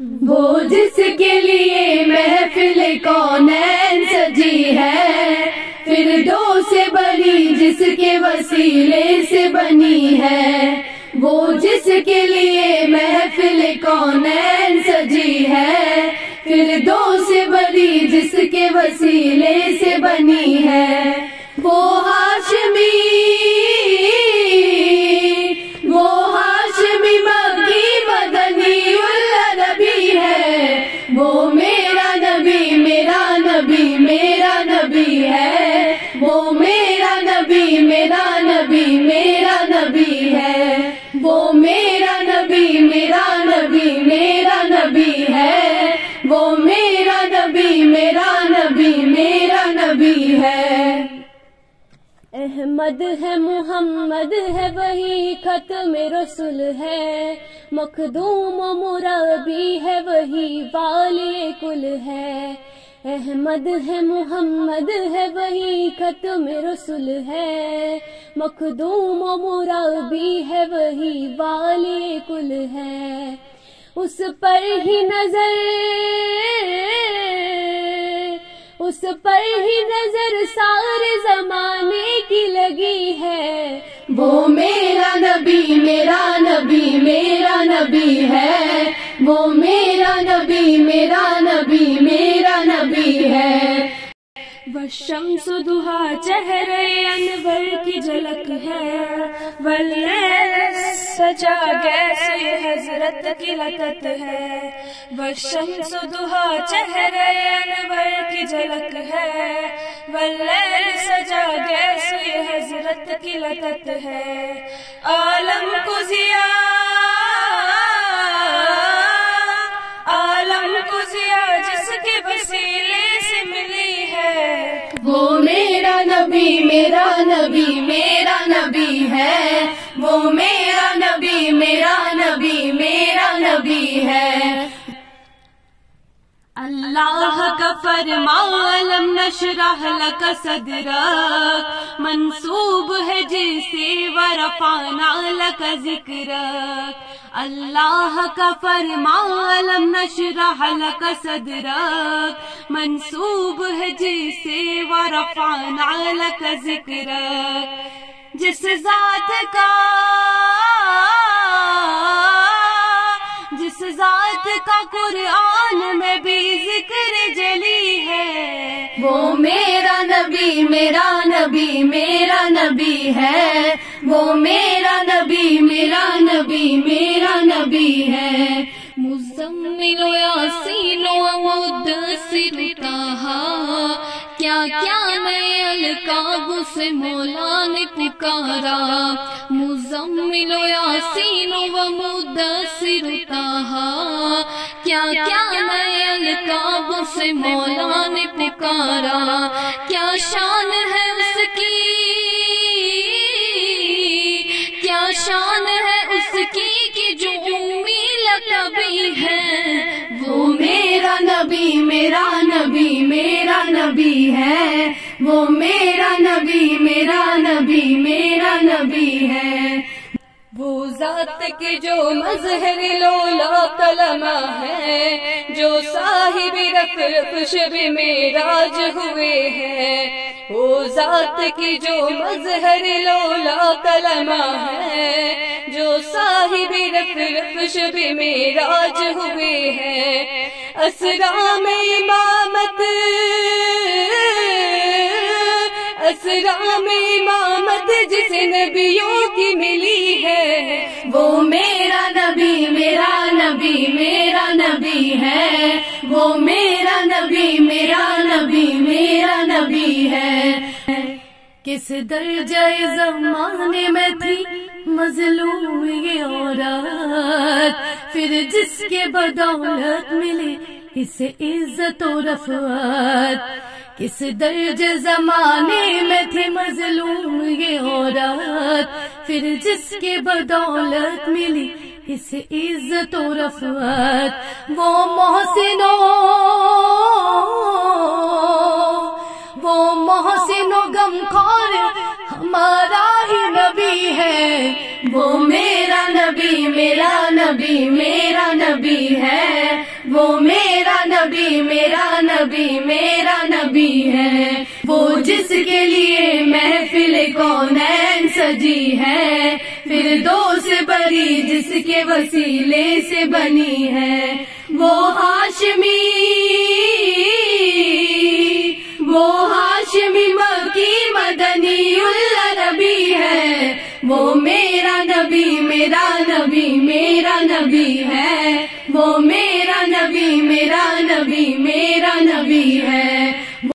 وہ جس کے لیے محفل کونین سجی ہے، فردوس سے بنی جس کے وسیلے سے بنی ہے، وہ جس کے لیے محفل کونین سجی ہے، فردوس سے بنی جس کے وسیلے سے بنی ہے، وہ ہاشمی مکی مدنی النبی ہے، وہ میرا نبی میرا نبی میرا نبی ہے، وہ میرا نبی میرا نبی میرا نبی ہے، وہ میرا نبی میرا نبی میرا نبی ہے، وہ میرا نبی میرا نبی میرا نبی ہے۔ احمد ہے محمد ہے وہی ختم رسول ہے، مخدوم و مربی ہے وہی والی کل ہے، احمد ہے محمد ہے وہی ختم رسول ہے، مخدوم و مربی ہے وہی والی کل ہے، اس پر ہی نظر سارے زمانے کی لگی ہے، وہ میرا نبی میرا نبی میرا نبی ہے، وہ میرا نبی میرا نبی میرا نبی ہے۔ والشمس ضحا چہرے انور کی جھلک ہے، واللیل سجا گیسے حضرت کی لگت ہے، والشمس ضحا چہرے انور کی جھلک ہے، واللیل سجا گیسے حضرت کی لگت ہے، عالم کو ضیا جس کے وسیلے سے ملی ہے، وہ میرا نبی میرا نبی میرا نبی ہے، وہ میرا نبی میرا نبی میرا نبی ہے۔ اللہ کا فرمان علم نشرح لک صدرک، منسوب ہے جسے ورفعنا لک ذکرک، اللہ کا فرمان علم نشرح لک صدرک، منسوب ہے جسے ورفعنا لک ذکرک، جس ذات کا قرآن میں بھی ذکر جلی ہے، وہ میرا نبی میرا نبی میرا نبی ہے، وہ میرا نبی میرا نبی میرا نبی ہے۔ مزمل و یاسین و مدثر طٰہٰ، کیا کیا نئے القاب سے مولا نے پکارا، مزمل و یاسین و مدثر طٰہٰ، کیا کیا نئے القاب سے مولا نے پکارا، کیا شان ہے اس کی، کیا شان ہے اس کی کہ جو امی لقبی ہے، وہ میرا نبی میرا نبی میرا نبی ہے، وہ میرا نبی میرا نبی میرا نبی ہے، وہ ذات کے جو مظہر لولا کلمہ ہے، جو صاحب رفرف شب معراج ہوئے ہیں، وہ ذات کی جو مظہر لولا کلمہ ہے، جو صاحب رفرف شب معراج ہوئے ہیں، اسرا میں امامت جس نبیوں کی ملی ہے، وہ میرا نبی میرا نبی میرا نبی ہے، وہ میرا نبی میرا نبی میرا نبی ہے۔ کس درجہ زمانے میں تھی مظلوم یہ عورت، پھر جس کے بدولت ملی اسے عزت و رفعت، کس درجہ زمانے میں تھی مظلوم یہ عورت، پھر جس کے بدولت ملی اسے عزت و رفعت، وہ محسن و غمخوار ہمارا ہی نبی ہے، وہ میرا نبی میرا نبی میرا نبی ہے، وہ میرا نبی میرا نبی میرا نبی ہے، وہ جس کے لیے محفل کونین سجی ہے، فردوس بری جس کے وسیلے سے بنی ہے، وہ ہاشمی مکی مدنی اللہ نبی ہے، وہ میرا نبی میرا نبی میرا نبی ہے، وہ میرا نبی میرا نبی میرا نبی ہے۔